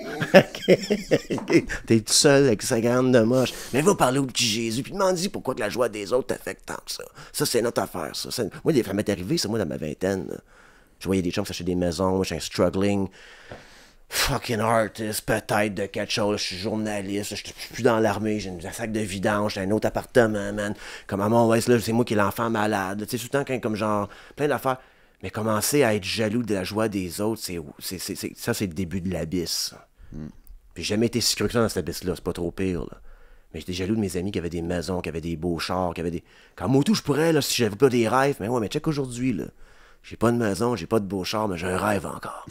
T'es tout seul avec 5 grammes de moche. Mais va parler au petit Jésus, puis demande-lui pourquoi que la joie des autres t'affecte tant que ça. Ça, c'est notre affaire, ça. Moi, ça m'est arrivé, ça, moi, dans ma vingtaine. Là. Je voyais des gens qui s'achetaient des maisons, moi, je suis un struggling fucking artist, peut-être de quelque chose. Je suis journaliste, je suis plus dans l'armée, j'ai un sac de vidange, j'ai un autre appartement, man. Comme à mon West, là, c'est moi qui est l'enfant malade. Tu sais, tout le temps, comme genre, plein d'affaires. Mais commencer à être jaloux de la joie des autres, ça, c'est le début de l'abysse. Puis j'ai jamais été si creux que ça dans cet abysse-là, c'est pas trop pire, là. Mais j'étais jaloux de mes amis qui avaient des maisons, qui avaient des beaux chars, qui avaient des... Quand moi tout, je pourrais, là, si j'avais pas des rêves, mais ouais, mais check aujourd'hui, là. J'ai pas de maison, j'ai pas de beau char, mais j'ai un rêve encore.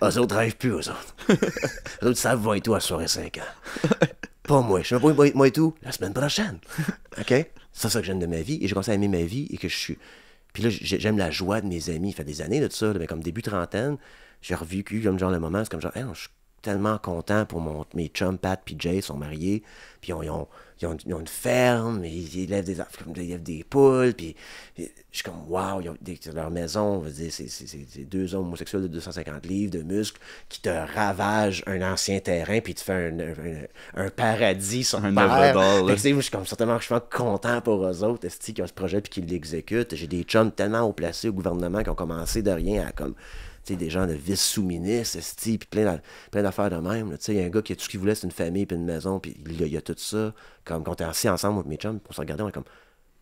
Eux autres rêvent plus, eux autres. Eux autres savent va et tout à 65 ans. Pas moi. Je sais pas moi et tout la semaine prochaine. OK? C'est ça que j'aime de ma vie. Et j'ai commencé à aimer ma vie et que je suis... Puis là, j'aime la joie de mes amis. Ça fait des années de ça, là, mais comme début trentaine, j'ai revécu comme genre le moment, c'est comme genre, hey, je suis tellement content pour mes chums, Pat puis Jay sont mariés, puis ils ont une ferme, ils élèvent des poules, puis je suis comme, wow, leur maison, on va dire, c'est 2 hommes homosexuels de 250 livres de muscles qui te ravagent un ancien terrain, puis tu fais un paradis sur un terre. œuvre d'art, Je suis comme certainement content pour eux autres, qui ont ce projet puis qui l'exécutent. J'ai des chums tellement haut placés au gouvernement qui ont commencé de rien à comme... des gens de vice-sous-ministres, puis plein d'affaires de même. Il y a un gars qui a tout ce qu'il voulait, c'est une famille puis une maison, puis il y a tout ça. Comme quand on était assis ensemble avec mes chums, on se regardait, on est comme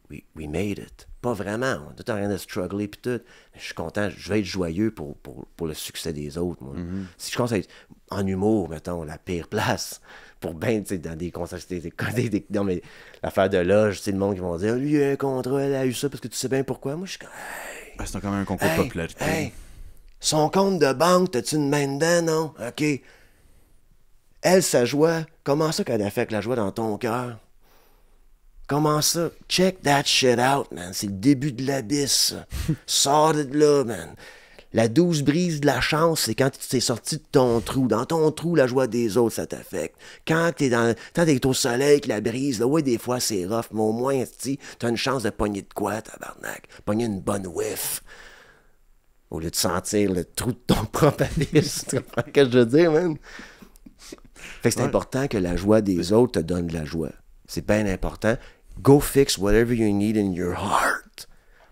we made it. Pas vraiment, on a tout en train de struggler puis tout. Mais je suis content, je vais être joyeux pour le succès des autres, moi. Si je commence à être en humour, mettons, la pire place, pour bien, tu sais, dans des concerts, non, mais l'affaire de loge, tu sais, le monde qui vont dire, lui, il a un contrat, elle a eu ça parce que tu sais bien pourquoi. Moi, je suis comme, hey, c'est quand même un concours de popularité. Hey, son compte de banque, t'as-tu une main dedans, non? OK. Elle, sa joie, comment ça qu'elle affecte la joie dans ton cœur? Comment ça? Check that shit out, man. C'est le début de l'abysse. Sors de là, man. La douce brise de la chance, c'est quand tu t'es sorti de ton trou. Dans ton trou, la joie des autres, ça t'affecte. Quand t'es au soleil, que la brise, là, ouais, des fois, c'est rough, mais au moins, t'as une chance de pogner de quoi, tabarnak? Pogner une bonne whiff. Au lieu de sentir le trou de ton propre abysse. Tu comprends ce que je veux dire, man? Fait que c'est important que la joie des autres te donne de la joie. C'est bien important. Go fix whatever you need in your heart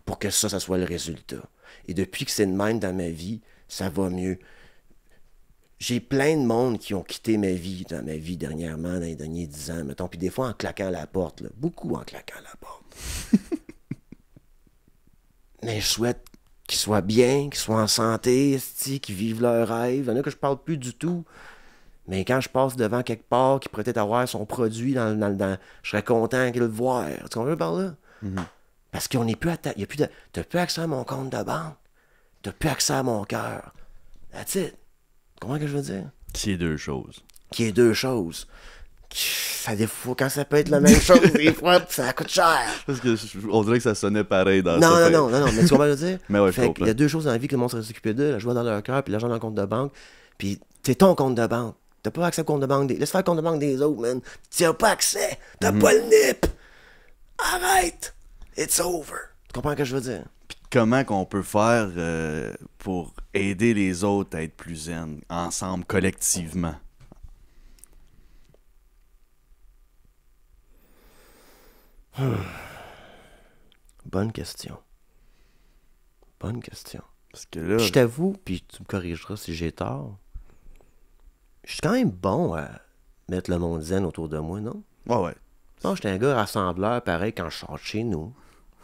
pour que ça soit le résultat. Et depuis que c'est de même dans ma vie, ça va mieux. J'ai plein de monde qui ont quitté ma vie dans ma vie dernièrement, dans les derniers 10 ans, mettons, puis des fois en claquant la porte, là. Beaucoup en claquant la porte. Mais je souhaite qu'ils soient bien, qu'ils soient en santé, qu'ils vivent leur rêve. Il y en a que je parle plus du tout. Mais quand je passe devant quelque part qui pourrait peut-être avoir son produit dans je serais content qu'il le voie. Tu comprends par là? Mm-hmm. Parce qu'on n'est plus à t'as plus accès à mon compte de banque. T'as plus accès à mon cœur. That's it. Tu comprends ce que je veux dire? Qui est deux choses. Qui est deux choses. Ça, des fois, quand ça peut être la même chose, des fois, ça coûte cher. Parce que on dirait que ça sonnait pareil dans non, mais tu comprends ce que je veux dire? Mais ouais, fait il y a deux choses dans la vie que le monde serait s'occuper d'eux, la joie dans leur cœur, puis l'argent dans le compte de banque. Puis c'est ton compte de banque. T'as pas accès au compte de banque laisse faire le compte de banque des autres, man. Tu n'as pas accès. T'as pas le nip. Arrête. It's over. Tu comprends ce que je veux dire? Puis comment qu'on peut faire pour aider les autres à être plus zen, ensemble, collectivement? Bonne question. Bonne question. Parce que là... Je t'avoue, puis tu me corrigeras si j'ai tort, je suis quand même bon à mettre le monde zen autour de moi, non? Ouais. Non, j'étais un gars rassembleur, pareil, quand je sors de chez nous.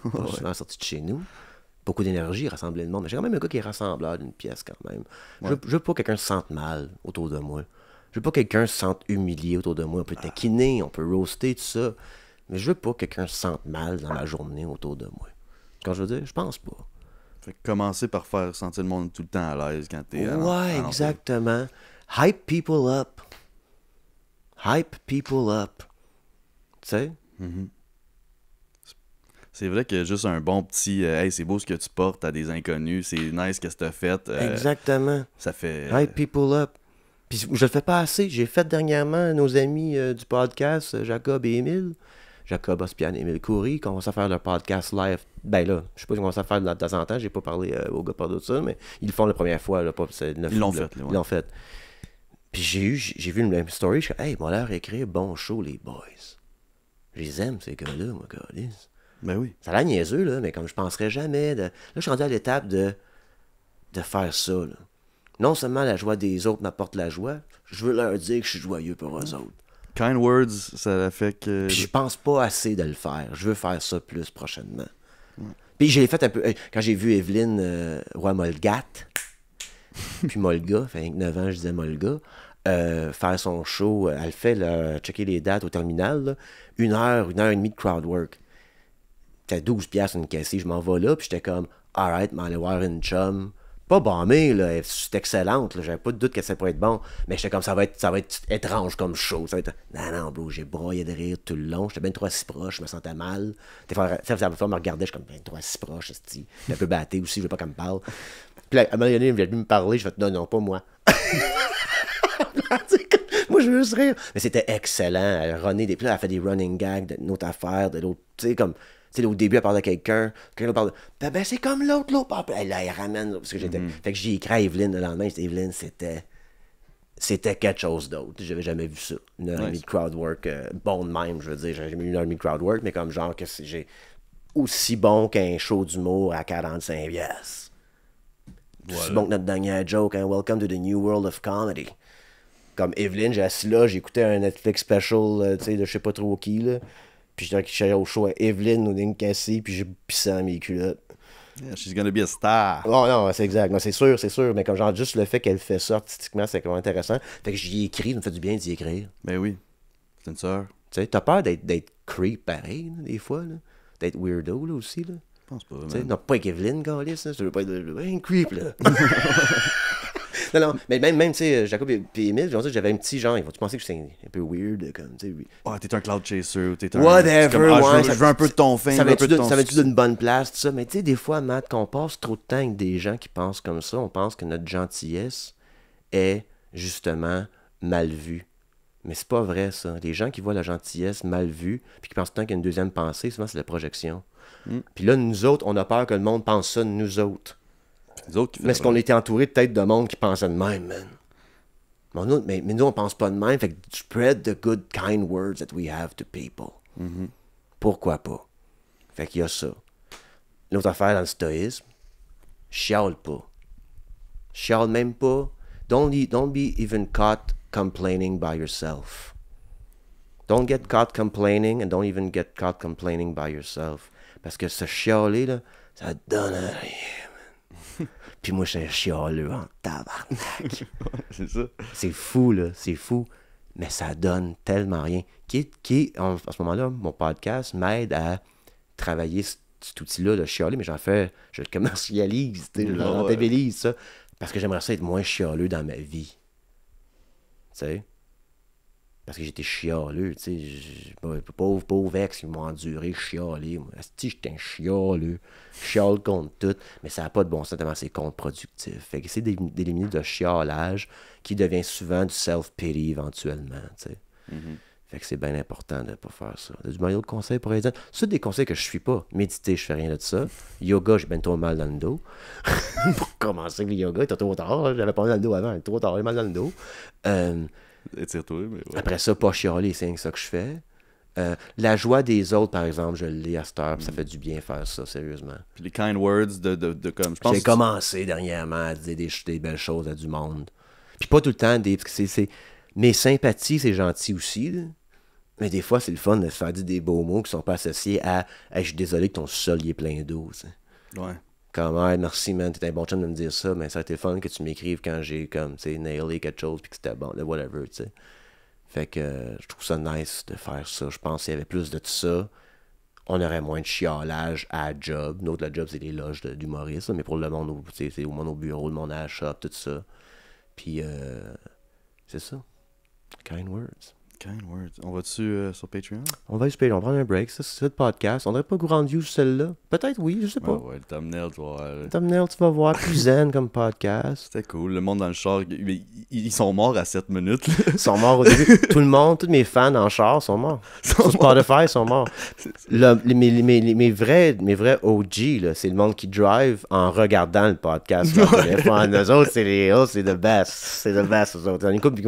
Je suis souvent sorti de chez nous. Beaucoup d'énergie, rassembler le monde. Mais j'ai quand même un gars qui est rassembleur d'une pièce, quand même. Ouais. Je veux pas que quelqu'un se sente mal autour de moi. Je veux pas que quelqu'un se sente humilié autour de moi. On peut taquiner, on peut roaster, tout ça. Mais je veux pas que quelqu'un se sente mal dans la journée autour de moi. Quand je veux dire, je pense pas. Fait que commencer par faire sentir le monde tout le temps à l'aise quand t'es Ouais, exactement. Hype people up. Hype people up. Tu sais? C'est vrai que juste un bon petit hey, c'est beau ce que tu portes à des inconnus, c'est nice qu'est-ce que t'as fait. Exactement. Ça fait. Hype people up. Puis je le fais pas assez. J'ai fait dernièrement nos amis du podcast, Jacob et Émile. Jacob Ospian et Émile Coury, commencent à faire leur podcast live. Ben là, je sais pas si on commence à faire de temps en temps. J'ai pas parlé aux gars par de ça, mais ils le font la première fois. Là, Ils l'ont fait. Ils l'ont fait. Puis j'ai vu une même story. Je suis hey, ils m'ont l'air écrire bon show, les boys. Je les aime, ces gars-là, moi, câlisse. Ben oui. Ça a l'air niaiseux, là, mais comme je penserais jamais de... Là, je suis rendu à l'étape de faire ça, là. Non seulement la joie des autres m'apporte la joie, je veux leur dire que je suis joyeux pour eux autres. Kind words, ça fait que... Puis je pense pas assez de le faire. Je veux faire ça plus prochainement. Puis j'ai fait un peu... Quand j'ai vu Evelyne Roy-Molgat, puis Molga, fait 9 ans, je disais Molga, faire son show, elle fait, là, checker les dates au terminal, là, 1 heure et demie de crowd work. C'était 12$ une caissée, je m'en vais là, puis j'étais comme, alright, m'en aller voir une chum. Pas bombée, là, c'est excellente, là, j'avais pas de doute que ça pourrait être bon, mais j'étais comme, ça va être étrange comme show, ça va être... Non, bro, j'ai broyé de rire tout le long, j'étais bien trop assis proche, je me sentais mal. Ça me regardait, je suis comme, ben trop assis proche, j'étais un peu batté aussi, je veux pas qu'elle me parle. Puis là, à un moment donné, il vient me parler, je fais, non, pas moi. Moi, je veux juste rire. Mais c'était excellent, elle runait des... Puis là, elle fait des running gags de notre affaire, de l'autre, tu sais, comme... Tu sais, au début, elle parle de quelqu'un parle de... Ben, c'est comme l'autre. Elle ramène, parce que j'étais... Fait que j'ai écrit à Evelyne le lendemain. Evelyne, c'était quelque chose d'autre. J'avais jamais vu ça. Une heure et demie de crowd work, bon de même, je veux dire. J'avais jamais eu une heure et demie de crowd work, mais comme genre que j'ai aussi bon qu'un show d'humour à 45$. Voilà. C'est bon que notre dernière joke, hein? Welcome to the new world of comedy. Comme Evelyne, j'ai assis là, j'écoutais un Netflix special, tu sais, de je sais pas trop qui, là. Puis j'étais au show à Evelyne ou Nick Cassie, puis j'ai pissé dans mes culottes. Yeah, she's gonna be a star. Oh non, c'est exact. Non, c'est sûr. Mais comme genre, juste le fait qu'elle fait ça artistiquement, c'est quand même intéressant. Fait que j'y écris, ça me fait du bien d'y écrire. Ben oui. C'est une sœur. Tu sais, t'as peur d'être creep pareil, là, des fois, là. D'être weirdo, là, aussi, là. Je pense pas. Non, pas avec Evelyne, Gaulis, là. Je veux pas être un creep, là. Non, mais même tu sais, Jacob et Émile, j'avais un petit genre, ils vont-tu penser que c'est un peu weird, comme, tu sais. Oh, t'es un cloud chaser, t'es un... Whatever, comme, ouais. Je veux un peu de ton fame, ça va-tu d'une bonne place, tout ça. Mais tu sais, des fois, Matt, qu'on passe trop de temps avec des gens qui pensent comme ça, on pense que notre gentillesse est, justement, mal vue. Mais c'est pas vrai, ça. Les gens qui voient la gentillesse mal vue, puis qui pensent tout le temps qu'il y a une deuxième pensée, souvent, c'est la projection. Puis là, nous autres, on a peur que le monde pense ça de nous autres. Mais est-ce qu'on était entouré peut-être de monde qui pensait de même, man? Mais nous, on pense pas de même. Fait que spread the good, kind words that we have to people. Pourquoi pas? Fait qu'il y a ça. L'autre affaire dans le stoïsme, chiale pas. Chiale même pas. Don't be even caught complaining by yourself. Don't get caught complaining and don't even get caught complaining by yourself. Parce que ce chialer, là, ça donne à rien. Puis moi, je suis un chialeux en tabarnak. C'est ça. C'est fou, là. C'est fou. Mais ça donne tellement rien. En ce moment-là, mon podcast m'aide à travailler cet outil-là de chialer, mais je le commercialise, je le rentabilise, ça. Parce que j'aimerais ça être moins chialeux dans ma vie. Tu sais? Parce que j'étais chialeux, tu sais. Pauvre ex, ils m'ont enduré chialer. Moi, si j'étais un chialeux, chiale contre tout, mais ça n'a pas de bon sens tellement c'est contre-productif. Fait que c'est d'éliminer le chialage qui devient souvent du self-pity éventuellement, tu sais. Fait que c'est bien important de ne pas faire ça. Du meilleur conseil pour les gens. C'est des conseils que je suis pas. Méditer, je fais rien de ça. Yoga, j'ai bien trop mal dans le dos. Pour commencer le yoga, c'était trop tard. J'avais pas mal dans le dos avant, trop tard, j'ai mal dans le dos. Étire-toi, mais ouais. Après ça, pas chialer, c'est ça que je fais. La joie des autres, par exemple, je l'ai à cette heure, puis ça fait du bien faire ça, sérieusement. Puis les kind words de comme... Je pense j'ai commencé dernièrement à dire des belles choses à du monde. Puis pas tout le temps, parce que mes sympathies, c'est gentil aussi, là. Mais des fois, c'est le fun de se faire dire des beaux mots qui sont pas associés à hey, « je suis désolé que ton sol il est plein d'eau ». Ouais. Comme « hey, merci man, t'es un bon chum de me dire ça, mais ça a été fun que tu m'écrives quand j'ai comme, tu sais, nailé quelque chose puis que c'était bon, whatever, tu sais. » Fait que je trouve ça nice de faire ça. Je pense qu'il y avait plus de tout ça, on aurait moins de chiolage à la job. Nous autres, la job, c'est les loges d'humoristes, mais pour le monde, c'est au monde au bureau, le monde à la shop, tout ça. Puis, c'est ça. Kind words. Kind words. On va-tu sur Patreon? On va essayer, on va prendre un break. Ça, c'est le podcast. On n'aurait pas grandiose celle-là. Peut-être oui, je sais pas. Ouais, le thumbnail, tu vas voir. Le thumbnail, tu vas voir. Plus zen comme podcast. C'était cool. Le monde dans le char, ils sont morts à 7 minutes. Là. Ils sont morts au début. Tout le monde, tous mes fans en char sont morts. Sur Spotify, ils sont morts. Mes vrais OG, là, c'est le monde qui drive en regardant le podcast sur leur téléphone. Eux autres, c'est the best. C'est the best, eux autres. Il y en a une couple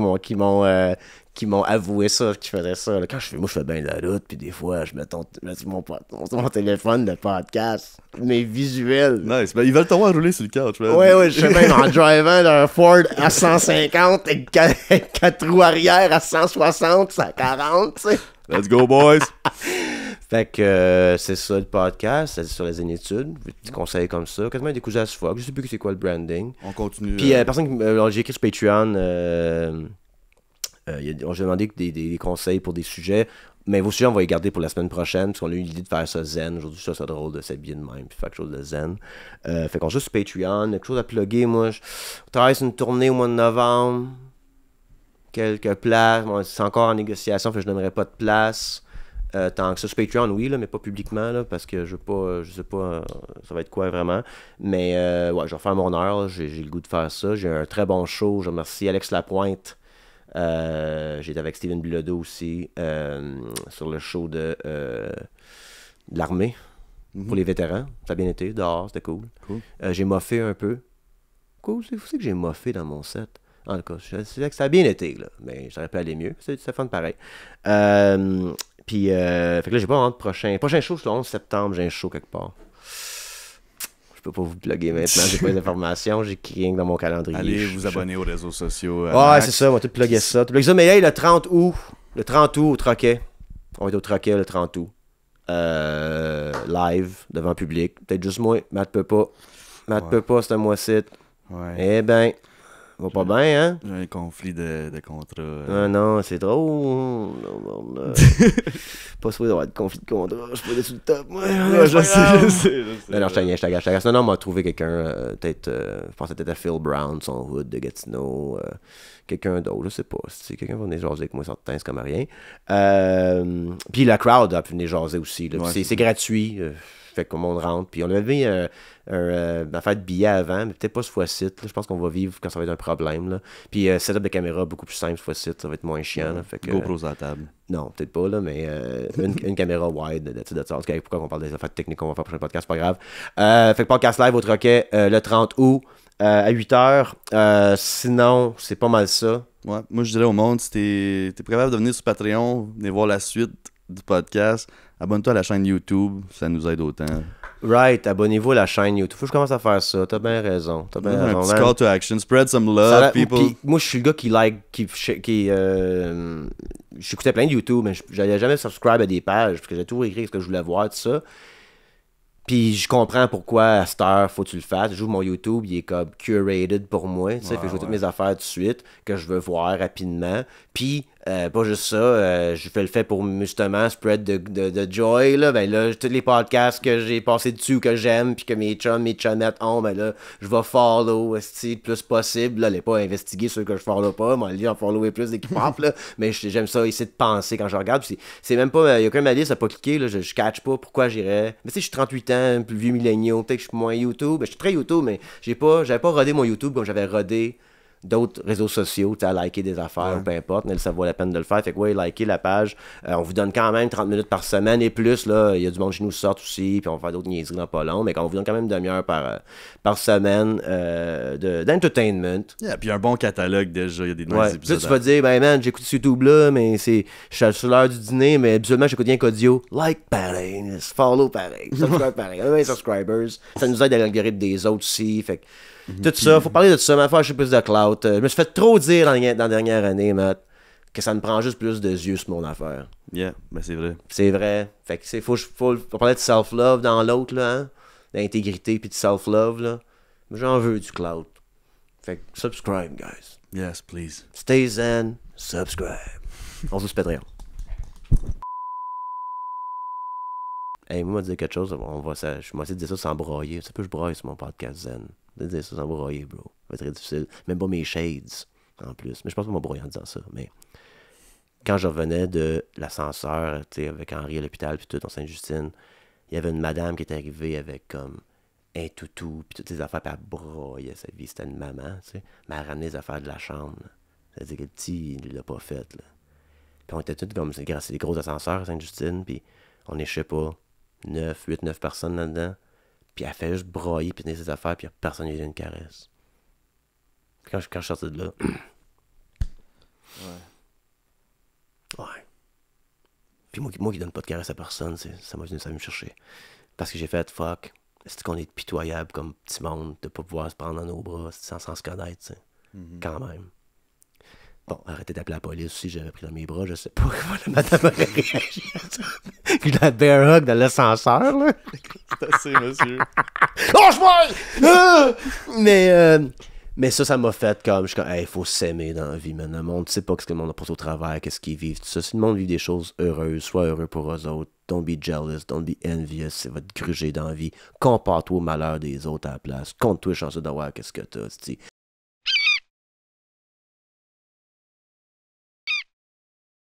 qui m'ont avoué ça, qui faisaient ça. Là. Moi, je fais bien de la route, puis des fois, je mets sur mon téléphone de podcast. Mes visuels. Nice. Ben, ils veulent te voir rouler sur le couch. Ouais, je fais même en drivant d'un Ford à 150 et 4 roues arrière à 160, à 40, tu sais. Let's go, boys! Fait que c'est ça le podcast, c'est sur les zénitudes, des petits conseils comme ça, quasiment des coups as fuck, je sais plus c'est quoi le branding. On continue. Puis personne j'ai écrit sur Patreon, j'ai demandé des conseils pour des sujets, mais vos sujets on va les garder pour la semaine prochaine, parce qu'on a eu l'idée de faire ça zen, aujourd'hui je trouve ça drôle de s'habiller de même, puis faire quelque chose de zen. Fait qu'on joue sur Patreon, quelque chose à plugger, moi, je travaille sur une tournée au mois de novembre, quelques places, bon, c'est encore en négociation, fait que je donnerai pas de place. Tant que ça, sur Patreon, oui, là, mais pas publiquement, là, parce que je sais pas, ça va être quoi vraiment. Mais ouais, je vais faire mon heure, j'ai le goût de faire ça. J'ai un très bon show, je remercie Alex Lapointe. J'étais avec Steven Bilodeau aussi sur le show de l'armée pour les vétérans. Ça a bien été, dehors, c'était cool. J'ai moffé un peu. Cool, c'est fou que j'ai moffé dans mon set. En tout cas, c'est que ça a bien été, là, mais j'aurais pu aller mieux. C'est fun pareil. Puis, fait que là, j'ai pas honte. Prochain show, c'est le 11 septembre, j'ai un show quelque part. Je peux pas vous plugger maintenant, j'ai pas les informations, j'ai rien dans mon calendrier. Allez vous abonner aux réseaux sociaux. Ouais, c'est ça, on va tout plugger ça. Mais hey, le 30 août au Troquet. On va être au Troquet le 30 août. Live, devant public. Peut-être juste moi, Matt peut pas. Peut pas, c'est un mois-ci. Ouais. Eh ben, va pas bien, hein? J'ai un conflit de contrat. Non, c'est drôle. Non, pas supposé d'avoir de conflit de contrat. Je suis pas dessus le top, moi. Je sais. Non, je t'agace. Non, on m'a trouvé quelqu'un, peut-être, je pensais peut-être à Phil Brown, son hood de Gatineau. Quelqu'un d'autre, je sais pas. Si quelqu'un va venir jaser avec moi, certain, c'est comme rien. Puis la crowd a pu venir jaser aussi. Là. Ouais, c'est gratuit. Fait que le monde rentre. Puis on avait mis une affaire de billets avant, mais peut-être pas ce fois-ci. Je pense qu'on va vivre quand ça va être un problème. Là. Puis setup de caméra beaucoup plus simple ce fois-ci. Ça va être moins chiant. Là. Fait que, GoPros à la table. Non, peut-être pas, là, mais une caméra wide de ça. Pourquoi on parle des affaires techniques, on va faire le prochain podcast, c'est pas grave. Fait que podcast live au Troquet le 30 août à 8h. Sinon, c'est pas mal ça. Ouais, moi je dirais au monde, si t'es capable de venir sur Patreon, venir voir la suite du podcast, abonne-toi à la chaîne YouTube, ça nous aide autant. Right, abonnez-vous à la chaîne YouTube. Faut que je commence à faire ça. T'as bien raison. Un petit call to action. Spread some love, people. Puis, moi, je suis le gars j'écoutais plein de YouTube, mais j'allais jamais subscribe à des pages, parce que j'ai toujours écrit ce que je voulais voir, tout ça. Puis je comprends pourquoi à cette heure, faut que tu le fasses. Je joue mon YouTube, il est comme curated pour moi. Tu sais, fait que je vois toutes mes affaires tout de suite, que je veux voir rapidement. Puis, pas juste ça, je fais le fait pour justement spread de joy. Là. Ben là, tous les podcasts que j'ai passé dessus, que j'aime, puis que mes chummettes ont, ben là, je vais follow le plus possible. Là, allez pas investiguer ceux que je follow pas, moi, aller en follower plus d'équipes là. Mais j'aime ça, essayer de penser quand je regarde. C'est même pas, il y a aucun malice à pas cliquer, là, je catch pas pourquoi j'irais. Mais tu sais, je suis 38 ans, plus vieux milléniaux, peut-être que je suis moins YouTube. Ben, je suis très YouTube, mais j'avais pas rodé mon YouTube comme j'avais rodé d'autres réseaux sociaux, tu sais, à liker des affaires, ou peu importe, mais ça vaut la peine de le faire. Fait que ouais, likez la page. On vous donne quand même 30 minutes par semaine et plus, là. Il y a du monde chez nous qui sort aussi, puis on va faire d'autres niaiseries dans pas long, mais on vous donne quand même une demi-heure par semaine d'entertainment. Yeah, puis un bon catalogue déjà, il y a des nouveaux épisodes. Là, tu vas dire, ben man, j'écoute ce YouTube-là, mais je suis sur l'heure du dîner, mais habituellement, j'écoute rien qu'audio. Like pareil, follow pareil, subscribe pareil. 20 subscribers, ça nous aide à l'algorithme des autres aussi, fait que tout ça, faut parler de ça, mais faut plus de clout. Je me suis fait trop dire dans la dernière année, Matt, que ça me prend juste plus de yeux sur mon affaire. Yeah, ben c'est vrai. C'est vrai. Fait que faut parler de self-love dans l'autre, là, hein? D'intégrité puis de self-love, là. Mais j'en veux du clout. Fait que subscribe, guys. Yes, please. Stay zen, subscribe. On se dit Patreon. Hey, moi, dire quelque chose, je vais essayer de dire ça sans broyer. Ça peut, je broye sur mon podcast zen. De dire ça sans broyer, bro. Ça va être très difficile. Même pas mes shades, en plus. Mais je pense pas mon broyer en disant ça. Mais quand je revenais de l'ascenseur, tu sais, avec Henri à l'hôpital, puis tout, dans Sainte-Justine, il y avait une madame qui était arrivée avec comme un toutou, puis toutes les affaires, puis elle broyait sa vie. C'était une maman, tu sais. Mais elle ramenait les affaires de la chambre. C'est-à-dire que le petit, il l'a pas fait, là. Puis on était tous comme, c'est des gros ascenseurs à Sainte-Justine, puis on est, je sais pas, 9 personnes là-dedans. Puis elle fait juste broyer, puis tenir ses affaires, puis personne ne lui donne une caresse. Puis quand je suis sorti de là, Ouais. ouais. Puis moi qui donne pas de caresse à personne, ça m'a venu me chercher. Parce que j'ai fait, fuck, c'est qu'on est pitoyable comme petit monde de pas pouvoir se prendre dans nos bras sans se connaître, tu sais. Quand même. Bon, arrêtez d'appeler la police aussi, j'avais pris dans mes bras, je sais pas comment la madame aurait réagi à ça. Puis la bear hug dans l'ascenseur, là. C'est assez, monsieur. Lâche-moi! Mais ça m'a fait comme, je suis comme, hey, faut s'aimer dans la vie, man. Le monde, tu sais pas ce que le monde a passé au travers, qu'est-ce qu'ils vivent, tout ça. Si le monde vit des choses heureuses, sois heureux pour eux autres. Don't be jealous, don't be envious, c'est votre gruger dans la vie. Compare-toi au malheur des autres à la place. Compte-toi chanceux d'avoir qu'est-ce que t'as,